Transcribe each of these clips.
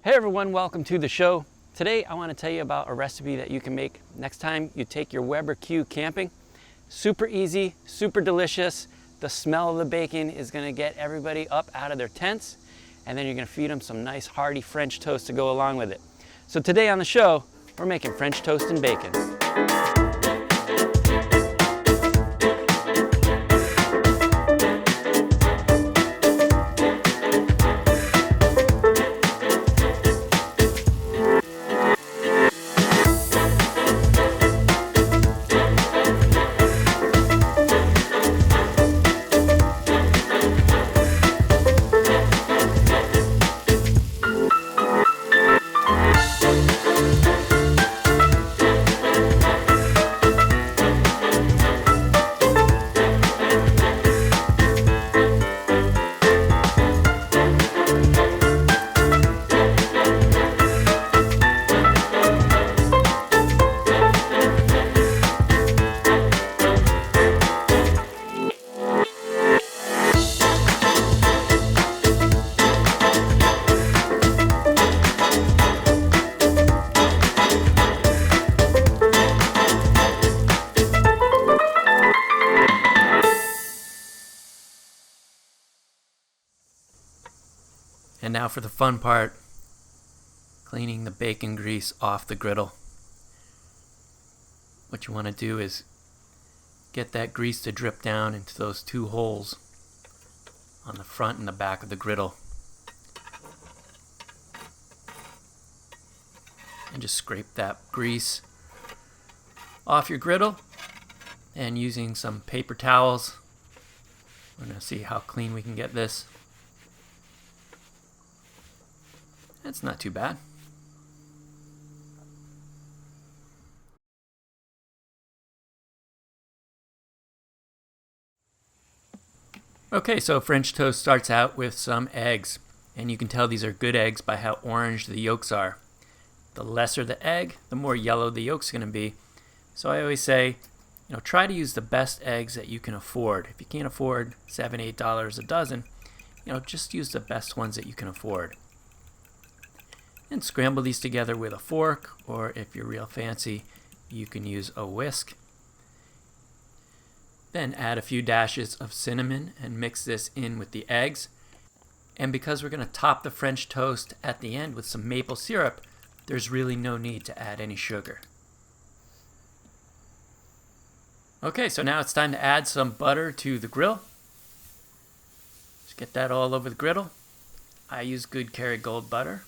Hey everyone, welcome to the show. Today I want to tell you about a recipe that you can make next time you take your Weber Q camping. Super easy, super delicious. The smell of the bacon is going to get everybody up out of their tents, and then you're going to feed them some nice hearty French toast to go along with it. So today on the show, we're making French toast and bacon. And now for the fun part, cleaning the bacon grease off the griddle. What you want to do is get that grease to drip down into those two holes on the front and the back of the griddle. And just scrape that grease off your griddle, and using some paper towels, we're going to see how clean we can get this. That's not too bad. Okay, so French toast starts out with some eggs, and you can tell these are good eggs by how orange the yolks are. The lesser the egg, the more yellow the yolk's going to be. So I always say, try to use the best eggs that you can afford. If you can't afford $7, $8 a dozen, just use the best ones that you can afford. And scramble these together with a fork, or if you're real fancy, you can use a whisk. Then add a few dashes of cinnamon and mix this in with the eggs. And because we're going to top the French toast at the end with some maple syrup, there's really no need to add any sugar. Okay, so now it's time to add some butter to the grill. Just get that all over the griddle. I use good Kerrygold butter.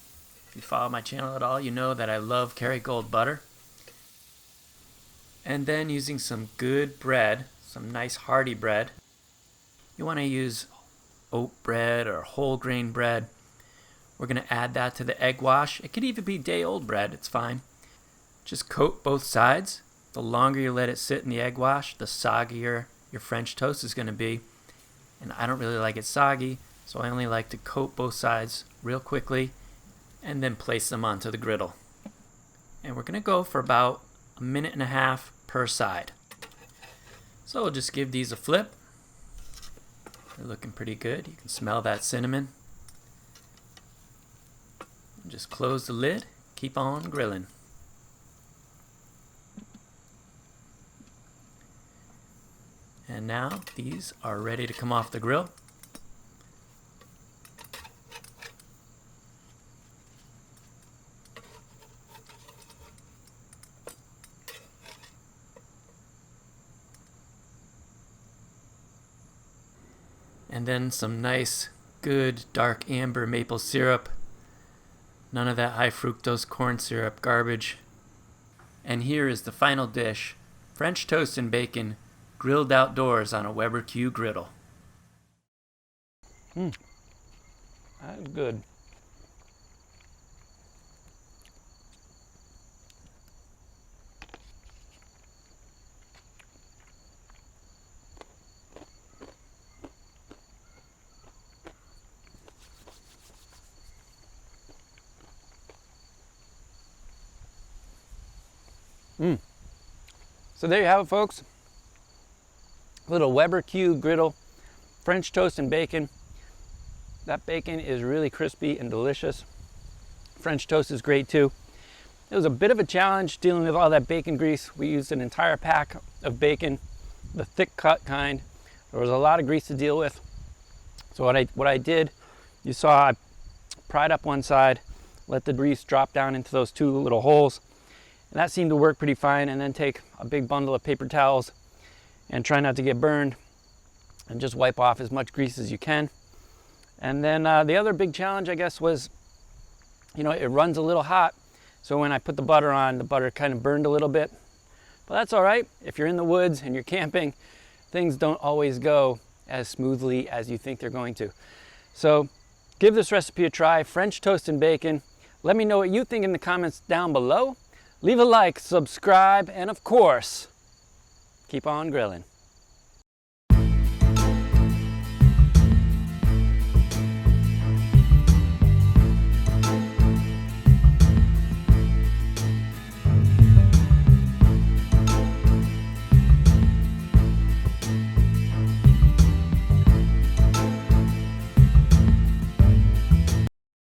If you follow my channel at all, you know that I love Kerrygold butter. And then using some good bread, some nice hearty bread. You want to use oat bread or whole grain bread. We're going to add that to the egg wash. It could even be day-old bread, it's fine. Just coat both sides. The longer you let it sit in the egg wash, the soggier your French toast is going to be. And I don't really like it soggy, so I only like to coat both sides real quickly and then place them onto the griddle. And we're going to go for about 1.5 minutes per side. So we'll just give these a flip. They're looking pretty good. You can smell that cinnamon. And just close the lid. Keep on grilling. And now these are ready to come off the grill. And then some nice, good, dark amber maple syrup. None of that high fructose corn syrup garbage. And here is the final dish, French toast and bacon, grilled outdoors on a Weber Q griddle. That's good. So there you have it, folks. A little Weber Q griddle, French toast and bacon. That bacon is really crispy and delicious. French toast is great too. It was a bit of a challenge dealing with all that bacon grease. We used an entire pack of bacon, the thick cut kind. There was a lot of grease to deal with. So what I did, you saw I pried up one side, let the grease drop down into those two little holes, and that seemed to work pretty fine. And then take a big bundle of paper towels and try not to get burned and just wipe off as much grease as you can. And then the other big challenge, I guess, was, you know, it runs a little hot. So when I put the butter on, the butter kind of burned a little bit. But that's all right. If you're in the woods and you're camping, things don't always go as smoothly as you think they're going to. So give this recipe a try, French toast and bacon. Let me know what you think in the comments down below. Leave a like, subscribe, and of course, keep on grilling.